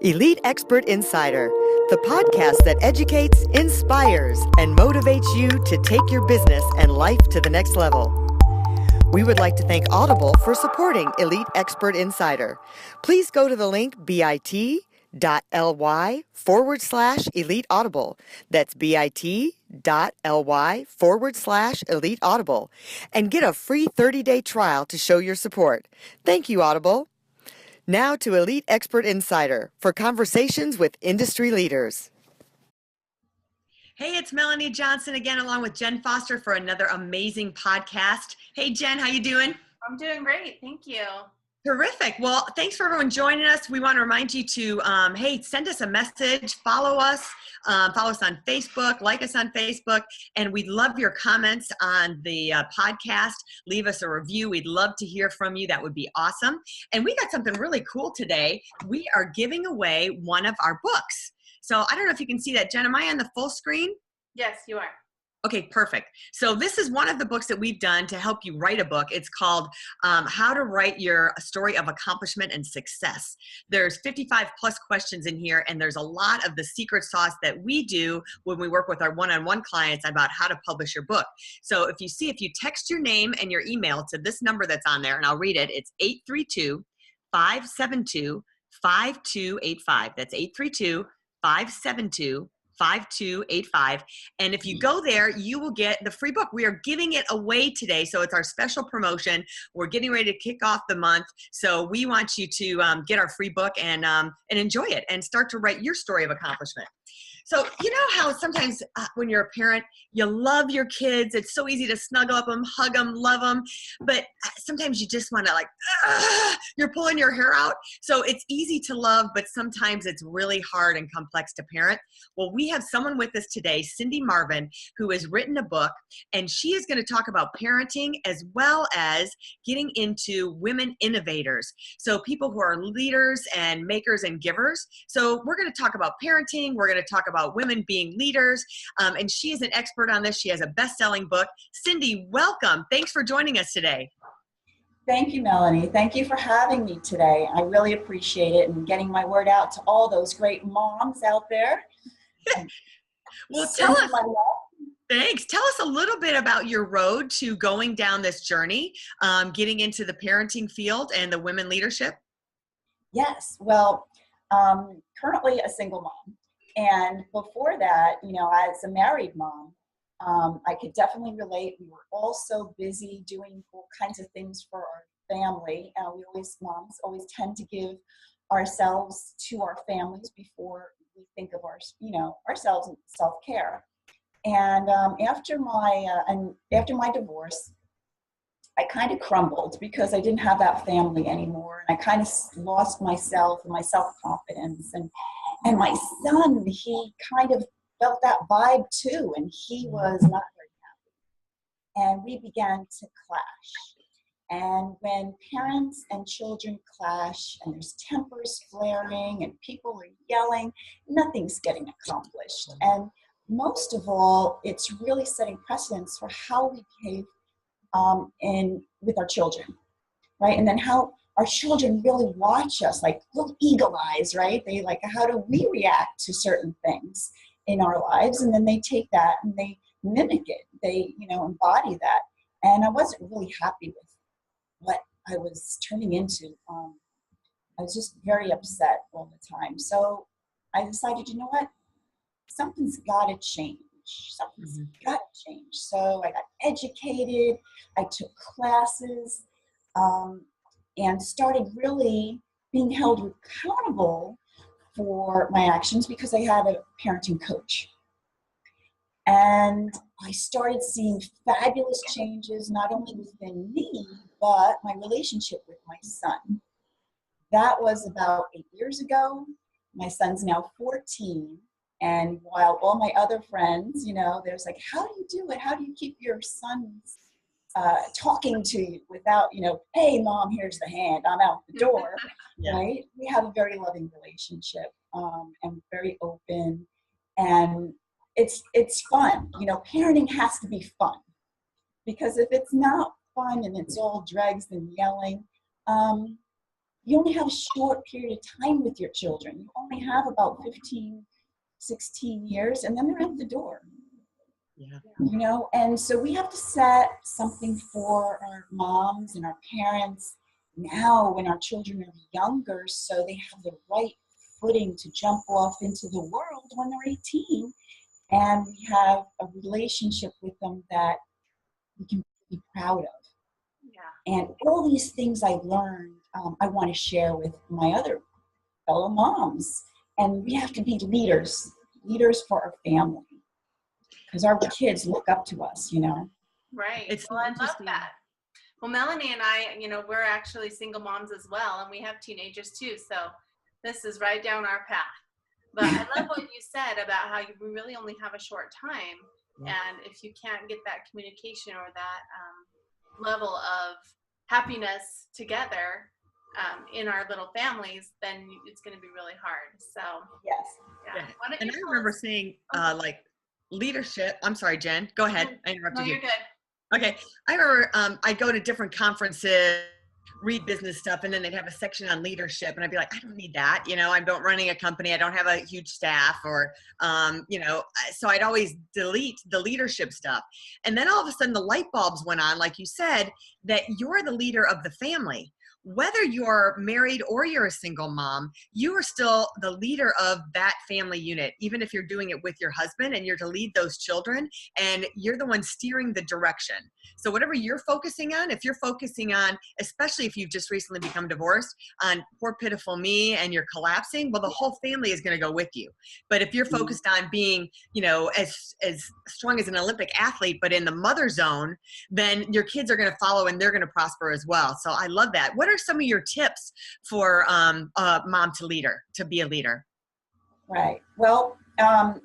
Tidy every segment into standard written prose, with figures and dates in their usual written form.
Elite Expert Insider, the podcast that educates, inspires, and motivates you to take your business and life to the next level. We would like to thank Audible for supporting Elite Expert Insider. Please go to the link bit.ly/Elite Audible. That's bit.ly/Elite Audible and get a free 30-day trial to show your support. Thank you, Audible. Now to Elite Expert Insider for conversations with industry leaders. Hey, it's Melanie Johnson again, along with Jen Foster for another amazing podcast. Hey, Jen, how you doing? I'm doing great. Thank you. Terrific. Well, thanks for everyone joining us. We want to remind you to, send us a message, follow us on Facebook, like us on Facebook, and we'd love your comments on the podcast. Leave us a review. We'd love to hear from you. That would be awesome. And we got something really cool today. We are giving away one of our books. So I don't know if you can see that. Jen, am I on the full screen? Yes, you are. Okay, perfect. So this is one of the books that we've done to help you write a book. It's called How to Write Your Story of Accomplishment and Success. There's 55 plus questions in here, and there's a lot of the secret sauce that we do when we work with our one-on-one clients about how to publish your book. So if you text your name and your email to this number that's on there, and I'll read it, it's 832-572-5285. That's 832-572-5285. And if you go there, you will get the free book. We are giving it away today. So it's our special promotion. We're getting ready to kick off the month. So we want you to get our free book and enjoy it and start to write your story of accomplishment. So you know how sometimes when you're a parent, you love your kids. It's so easy to snuggle up them, hug them, love them. But sometimes you just want to you're pulling your hair out. So it's easy to love, but sometimes it's really hard and complex to parent. Well, we have someone with us today, Cindy Marvin, who has written a book, and she is going to talk about parenting as well as getting into women innovators. So people who are leaders and makers and givers. So we're going to talk about parenting. We're going to talk about women being leaders. And she is an expert on this. She has a best-selling book. Cindy, welcome. Thanks for joining us today. Thank you, Melanie. Thank you for having me today. I really appreciate it and getting my word out to all those great moms out there. Well, thanks. Tell us a little bit about your road to going down this journey, getting into the parenting field and the women leadership. Yes. Well, currently a single mom. And before that, as a married mom, I could definitely relate. We were all so busy doing all kinds of things for our family. Moms always tend to give ourselves to our families before we think of ourselves and self-care. And after my divorce, I kind of crumbled because I didn't have that family anymore. And I kind of lost myself and my self-confidence. And my son, he kind of felt that vibe too. And he was not very happy. And we began to clash. And when parents and children clash and there's tempers flaring and people are yelling, nothing's getting accomplished. And most of all, it's really setting precedents for how we behave with our children, right? And then how our children really watch us like little eagle eyes, right? They how do we react to certain things in our lives? And then they take that and they mimic it. They, embody that. And I wasn't really happy with what I was turning into. I was just very upset all the time. So I decided, you know what? Something's got to change. Something's got to change. So I got educated. I took classes and started really being held accountable for my actions because I had a parenting coach. And I started seeing fabulous changes, not only within me, but my relationship with my son. That was about 8 years ago. My son's now 14. And while all my other friends, there's how do you do it? How do you keep your son talking to you without, hey, mom, here's the hand, I'm out the door, right? We have a very loving relationship and very open. And it's fun. Parenting has to be fun. Because if it's not fun and it's all dregs and yelling, you only have a short period of time with your children. You only have about 15, 16 years, and then they're out the door. Yeah. You know, and so we have to set something for our moms and our parents now when our children are younger, so they have the right footing to jump off into the world when they're 18, and we have a relationship with them that we can be proud of. Yeah. And all these things I learned, I want to share with my other fellow moms. And we have to be leaders for our family, because our kids look up to us, you know. Right. It's Well, I love interesting. that. Well, Melanie and I, we're actually single moms as well, and we have teenagers too. So this is right down our path. But I love what you said about how we really only have a short time. Yeah. And if you can't get that communication or that level of happiness together in our little families, then it's going to be really hard. So, Yes. yeah. Yeah. Why don't And you I tell remember us- saying, Okay. like, leadership. I'm sorry, Jen. Go ahead. I No, interrupted you're you. good. Okay. I remember I go to different conferences, read business stuff, and then they'd have a section on leadership. And I'd be like, I don't need that. You know, I'm not running a company. I don't have a huge staff or, so I'd always delete the leadership stuff. And then all of a sudden the light bulbs went on, like you said, that you're the leader of the family. Whether you're married or you're a single mom, you are still the leader of that family unit, even if you're doing it with your husband and you're to lead those children and you're the one steering the direction. So whatever you're focusing on, if you're focusing on, especially if you've just recently become divorced, on poor pitiful me and you're collapsing, well, the whole family is going to go with you. But if you're focused on being, as strong as an Olympic athlete, but in the mother zone, then your kids are going to follow and they're going to prosper as well. So I love that. What are some of your tips for mom to be a leader? Right. Well,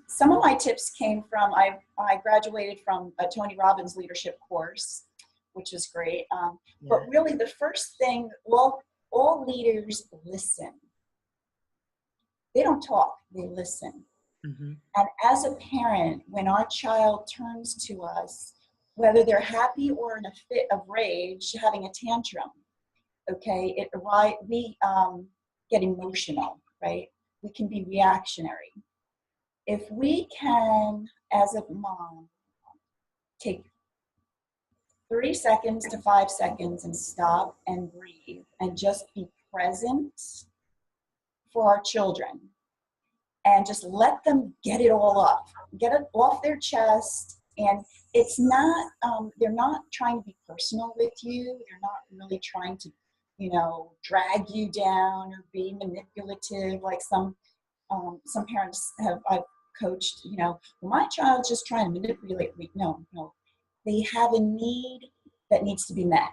some of my tips came from, I graduated from a Tony Robbins leadership course, which was great. But really the first thing, well, all leaders listen. They don't talk, they listen. Mm-hmm. And as a parent, when our child turns to us, whether they're happy or in a fit of rage, having a tantrum, okay, we get emotional, right? We can be reactionary. If we can, as a mom, take 30 seconds to 5 seconds and stop and breathe and just be present for our children and just let them get it all up, get it off their chest. And it's not, they're not trying to be personal with you. They're not really trying to, drag you down or be manipulative like some parents I've coached, well, my child's just trying to manipulate me. No. They have a need that needs to be met.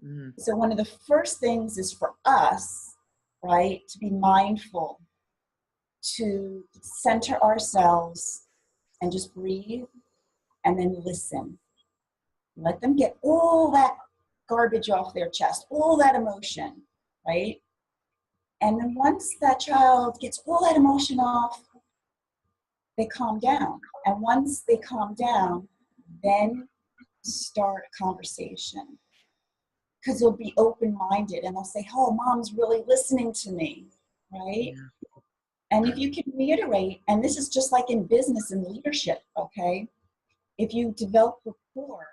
Mm. So one of the first things is for us, right, to be mindful, to center ourselves and just breathe and then listen. Let them get all that garbage off their chest, all that emotion, right? And then once that child gets all that emotion off, they calm down. And once they calm down, then start a conversation. Because they'll be open-minded and they'll say, oh, mom's really listening to me, right? Yeah. And if you can reiterate, and this is just like in business and leadership, okay? If you develop rapport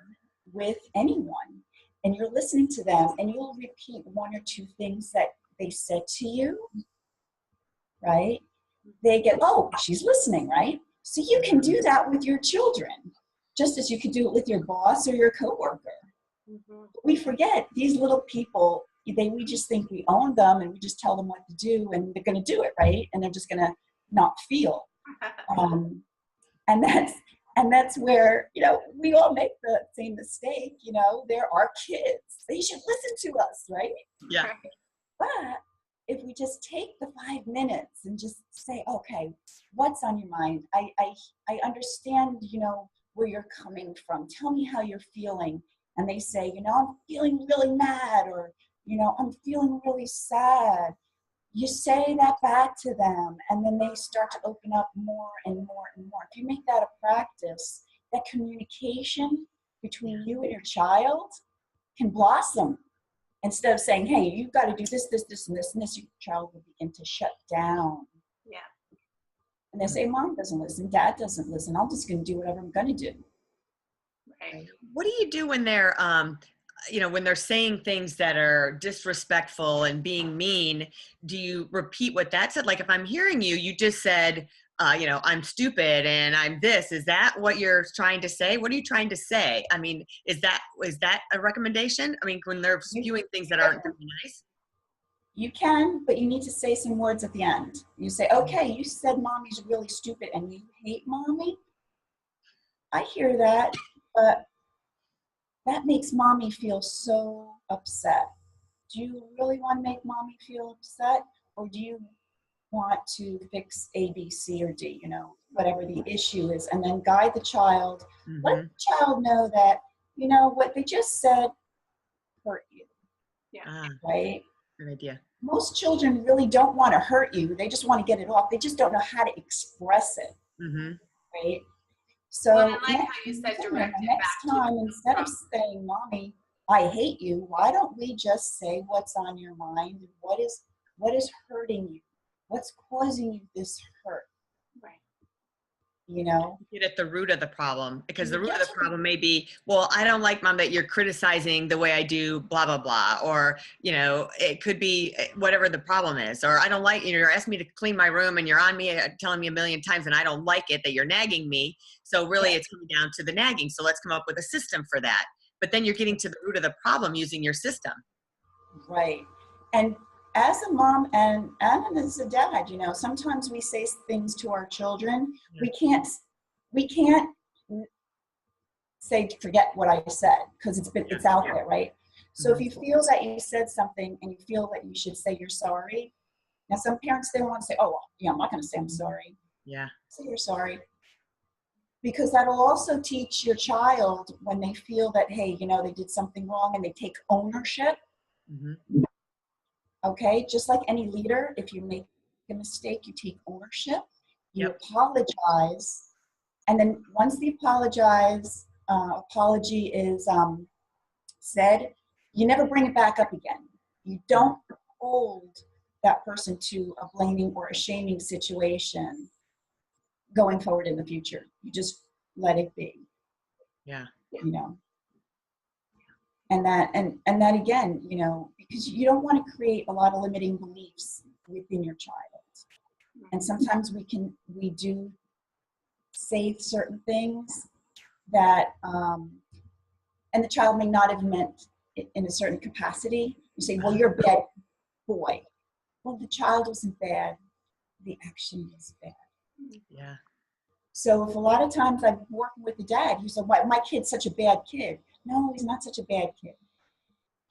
with anyone and you're listening to them and you'll repeat one or two things that they said to you, right? They get, oh, she's listening, right? So you can do that with your children, just as you could do it with your boss or your coworker. Mm-hmm. We forget these little people, we just think we own them and we just tell them what to do and they're going to do it, right? And they're just going to not feel. And that's where, we all make the same mistake, they're our kids. They should listen to us, right? Yeah. But if we just take the 5 minutes and just say, okay, what's on your mind? I understand, where you're coming from. Tell me how you're feeling. And they say, I'm feeling really mad, or, I'm feeling really sad. You say that back to them, and then they start to open up more and more and more. If you make that a practice, that communication between you and your child can blossom. instead of saying, hey, you've got to do this, this, this, and this, and this, your child will begin to shut down. Yeah. And they say, mom doesn't listen, dad doesn't listen. I'm just going to do whatever I'm going to do. Right. What do you do when they're, when they're saying things that are disrespectful and being mean? Do you repeat what that said? Like if I'm hearing you, you just said, I'm stupid and I'm this. Is that what you're trying to say? What are you trying to say? I mean, is that a recommendation? I mean, when they're spewing things that aren't very nice? You can, but you need to say some words at the end. You say, okay, you said mommy's really stupid and you hate mommy. I hear that, but that makes mommy feel so upset. Do you really want to make mommy feel upset? Or do you want to fix A, B, C, or D, whatever the issue is, and then guide the child. Mm-hmm. Let the child know that, what they just said hurt you. Yeah. Right? Good idea. Most children really don't want to hurt you. They just want to get it off. They just don't know how to express it. Mm-hmm. Right? So well, I like how you said direct it next back time, instead of saying, mommy, I hate you, why don't we just say what's on your mind? What is hurting you? What's causing you this hurt? Right. Get at the root of the problem, because the root of the problem may be, well, I don't like, mom, that you're criticizing the way I do blah, blah, blah. Or, it could be whatever the problem is. Or I don't like, you're asking me to clean my room and you're on me telling me a million times and I don't like it, that you're nagging me. So really it's coming down to the nagging. So let's come up with a system for that. But then you're getting to the root of the problem using your system. Right. And as a mom and as a dad, sometimes we say things to our children. Yeah. We can't say, forget what I said, because it's out there, right? So if you feel that you said something and you feel that you should say you're sorry. Now some parents, they want to say, oh, well, I'm not going to say I'm sorry. Yeah. Say you're sorry. Because that'll also teach your child, when they feel that, hey, they did something wrong, and they take ownership. Mm-hmm. Okay, just like any leader, if you make a mistake, you take ownership, you apologize, and then once the apology is said, you never bring it back up again. You don't hold that person to a blaming or a shaming situation going forward in the future. You just let it be. Yeah. And that again, because you don't want to create a lot of limiting beliefs within your child. And sometimes we do say certain things that, and the child may not have meant it in a certain capacity. You say, well, you're a bad boy. Well, the child wasn't bad. The action was bad. Yeah. So if a lot of times I'm working with the dad, he said, my kid's such a bad kid. No, he's not such a bad kid.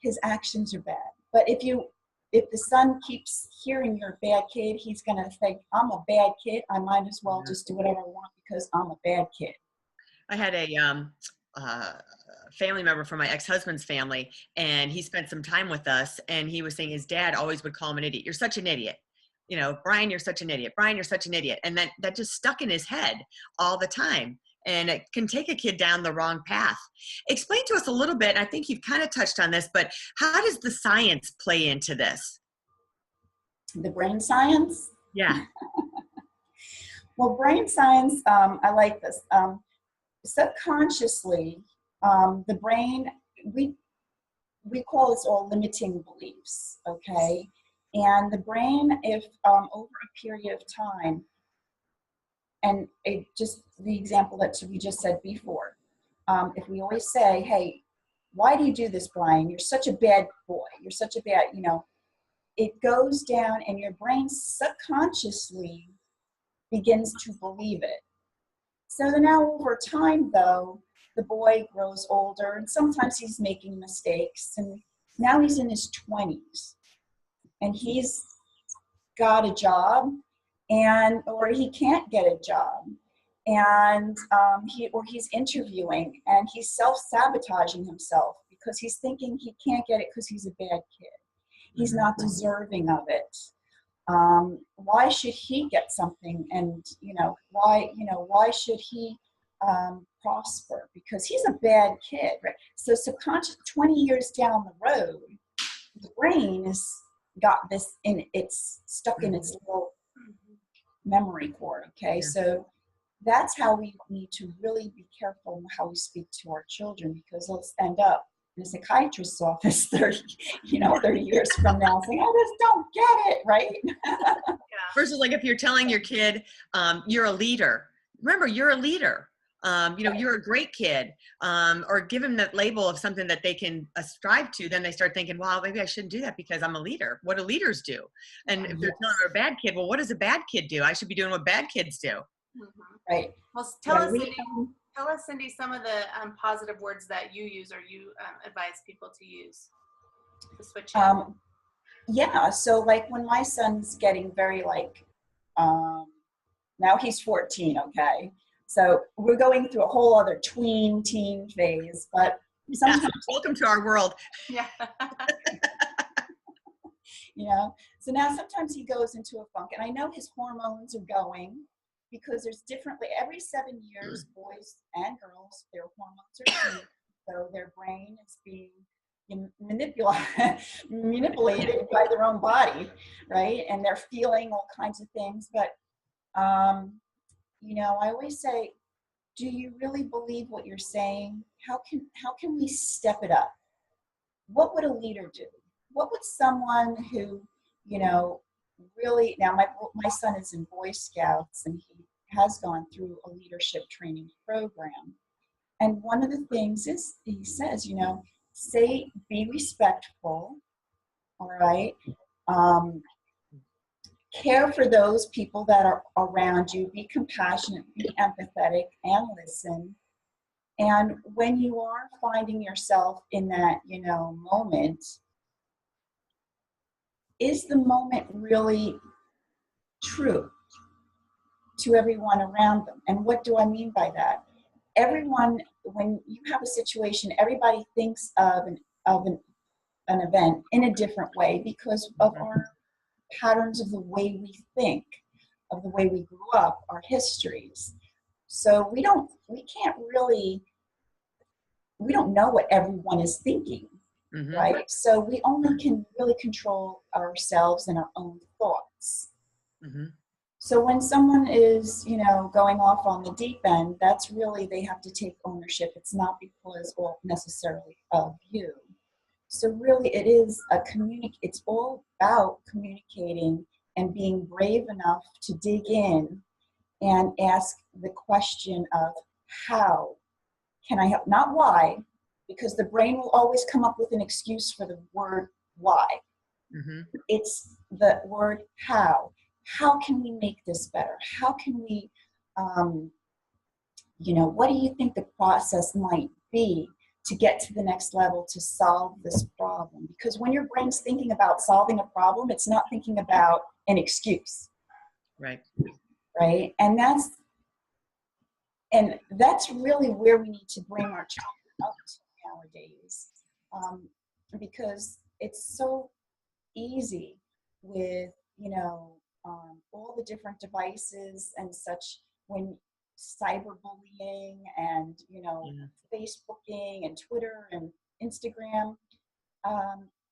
His actions are bad. But if the son keeps hearing you're a bad kid, he's going to think, I'm a bad kid. I might as well just do whatever I want because I'm a bad kid. I had a family member from my ex-husband's family, and he spent some time with us, and he was saying his dad always would call him an idiot. You're such an idiot. Brian, you're such an idiot. Brian, you're such an idiot. And that just stuck in his head all the time. And it can take a kid down the wrong path. Explain to us a little bit, and I think you've kind of touched on this, but how does the science play into this? The brain science? Yeah. Well, brain science, I like this. Subconsciously, the brain, we call this all limiting beliefs, okay? And the brain, if over a period of time, and just the example that we just said before, if we always say, hey, why do you do this, Brian? You're such a bad boy. You're such a bad, it goes down and your brain subconsciously begins to believe it. So now over time, though, the boy grows older and sometimes he's making mistakes. And now he's in his 20s and he's got a job or he can't get a job. And he's interviewing and he's self-sabotaging himself because he's thinking he can't get it because he's a bad kid. He's not deserving of it. Why should he get something? And why should he prosper? Because he's a bad kid, right? So subconscious, 20 years down the road, the brain is got this in, it's stuck in its little memory core. Okay, Yeah. so that's how we need to really be careful how we speak to our children, because they'll end up in a psychiatrist's office 30 years from now saying, I just don't get it, right? Yeah. Versus like if you're telling your kid, you're a leader. Remember, you're a leader. You're a great kid, or give them that label of something that they can strive to. Then they start thinking, well, maybe I shouldn't do that because I'm a leader. What do leaders do? And if they're telling a bad kid, well, what does a bad kid do? I should be doing what bad kids do. Right. Well, tell us, Cindy, some of the positive words that you use or you advise people to use to switch in. Yeah. So like when my son's getting very now he's 14. Okay. So we're going through a whole other teen phase, but sometimes welcome to our world. Yeah. So now sometimes he goes into a funk, and I know his hormones are going, because there's every 7 years, boys and girls, their hormones are changing, so their brain is being manipulated by their own body, right? And they're feeling all kinds of things. But I always say, do you really believe what you're saying? How can we step it up? What would a leader do? What would someone who, really, now my son is in Boy Scouts, and he has gone through a leadership training program. And one of the things is, he says, be respectful, all right? Care for those people that are around you, be compassionate, be empathetic, and listen. And when you are finding yourself in that, moment, is the moment really true to everyone around them? And what do I mean by that? Everyone, when you have a situation, everybody thinks of an event in a different way because of our patterns of the way we think, of the way we grew up, our histories. So we don't know what everyone is thinking, right? So we only can really control ourselves and our own thoughts. So when someone is, going off on the deep end, that's really, they have to take ownership. It's not because necessarily of you. So really it is it's all about communicating and being brave enough to dig in and ask the question of, how can I help? Not why, because the brain will always come up with an excuse for the word why. It's the word how. How can we make this better? How can we, what do you think the process might be to get to the next level to solve this problem? Because when your brain's thinking about solving a problem, it's not thinking about an excuse. Right. Right. And that's really where we need to bring our children up to nowadays, because it's so easy with, all the different devices and such, when cyberbullying and, Facebooking and Twitter and Instagram,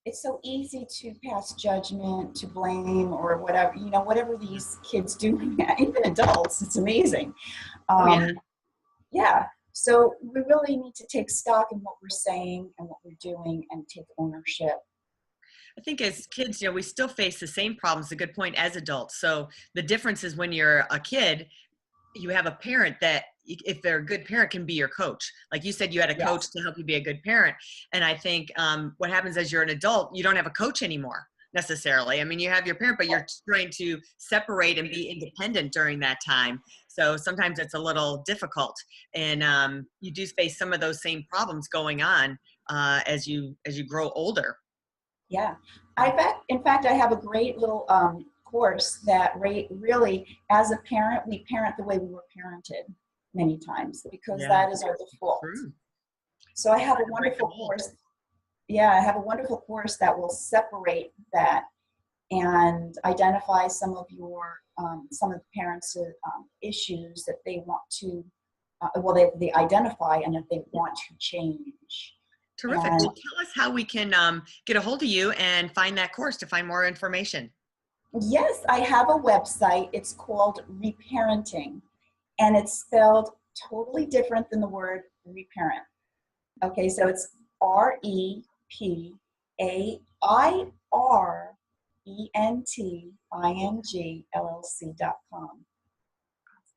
it's so easy to pass judgment, to blame, or whatever, whatever these kids do, even adults, it's amazing. Yeah. So we really need to take stock in what we're saying and what we're doing and take ownership. I think as kids, we still face the same problems, a good point, as adults. So the difference is when you're a kid, you have a parent that, if they're a good parent, can be your coach. Like you said, you had a coach to help you be a good parent. And I think what happens as you're an adult, you don't have a coach anymore necessarily. I mean, you have your parent, but you're trying to separate and be independent during that time. So sometimes it's a little difficult, and you do face some of those same problems going on as you grow older. Yeah. In fact, I have a great little course that really, as a parent, we parent the way we were parented many times, because that is our default. True. So I have a wonderful course. Yeah, I have a wonderful course that will separate that and identify some of the parents' issues that they want to, they identify and that they want to change. Terrific. And Well, tell us how we can get a hold of you and find that course to find more information. yes, I have a website. It's called Reparenting, and it's spelled totally different than the word reparent. Okay, so it's REPAIRENTING.LLC.com.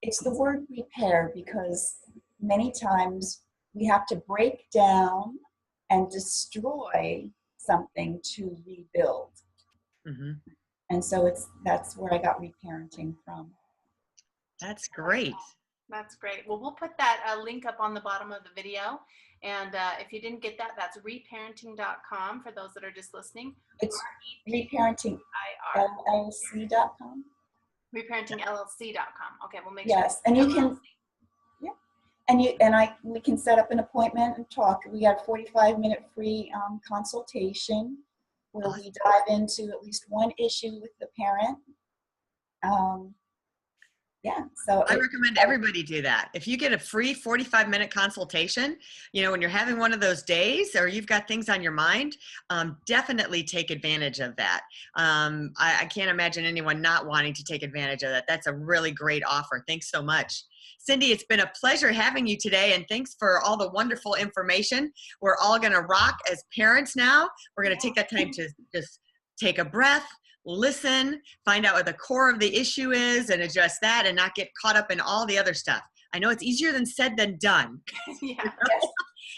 It's the word repair because many times we have to break down and destroy something to rebuild. Mm-hmm. And so that's where I got reparenting from. That's great. That's great. Well, we'll put that link up on the bottom of the video. And if you didn't get that, that's reparenting.com for those that are just listening. It's reparentingllc.com. Reparentingllc.com. Okay, we'll make Yes, sure. and you can, yeah, we can set up an appointment and talk. We got a 45-minute free consultation where we dive into at least one issue with the parent. Yeah, so I recommend everybody do that. If you get a free 45-minute consultation, when you're having one of those days or you've got things on your mind, definitely take advantage of that. I can't imagine anyone not wanting to take advantage of that. That's a really great offer. Thanks so much. Cindy, it's been a pleasure having you today, and thanks for all the wonderful information. We're all going to rock as parents now. We're going to take that time to just take a breath, listen, find out what the core of the issue is and address that and not get caught up in all the other stuff. I know it's easier said than done. Yeah.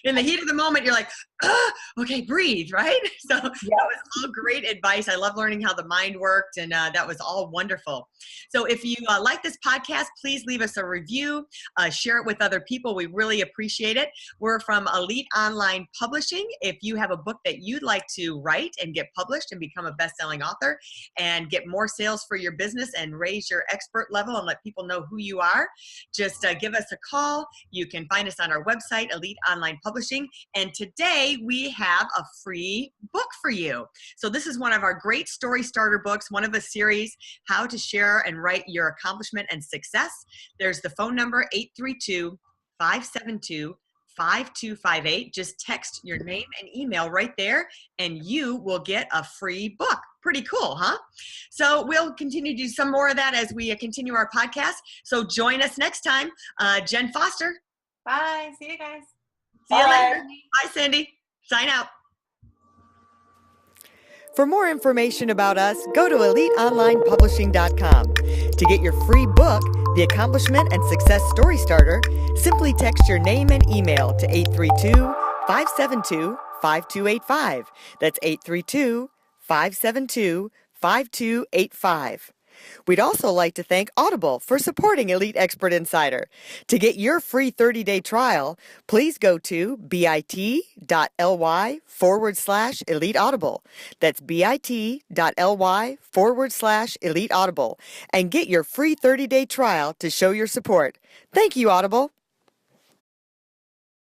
In the heat of the moment, you're like, okay, breathe, right? So that was all great advice. I love learning how the mind worked, and that was all wonderful. So if you like this podcast, please leave us a review, share it with other people. We really appreciate it. We're from Elite Online Publishing. If you have a book that you'd like to write and get published and become a best-selling author and get more sales for your business and raise your expert level and let people know who you are, just give us a call. You can find us on our website, Elite Online Publishing. And today we have a free book for you. So this is one of our great story starter books, one of a series, How to Share and Write Your Accomplishment and Success. There's the phone number, 832-572-5258. Just text your name and email right there, and you will get a free book. Pretty cool, huh? So we'll continue to do some more of that as we continue our podcast. So join us next time. Jen Foster. Bye. See you guys. See you later. Bye, Cindy. Sign out. For more information about us, go to EliteOnlinePublishing.com. To get your free book, The Accomplishment and Success Story Starter, simply text your name and email to 832-572-5285. That's 832-572-5285. We'd also like to thank Audible for supporting Elite Expert Insider. To get your free 30-day trial, please go to bit.ly/Elite Audible. That's bit.ly/Elite Audible and get your free 30-day trial to show your support. Thank you, Audible.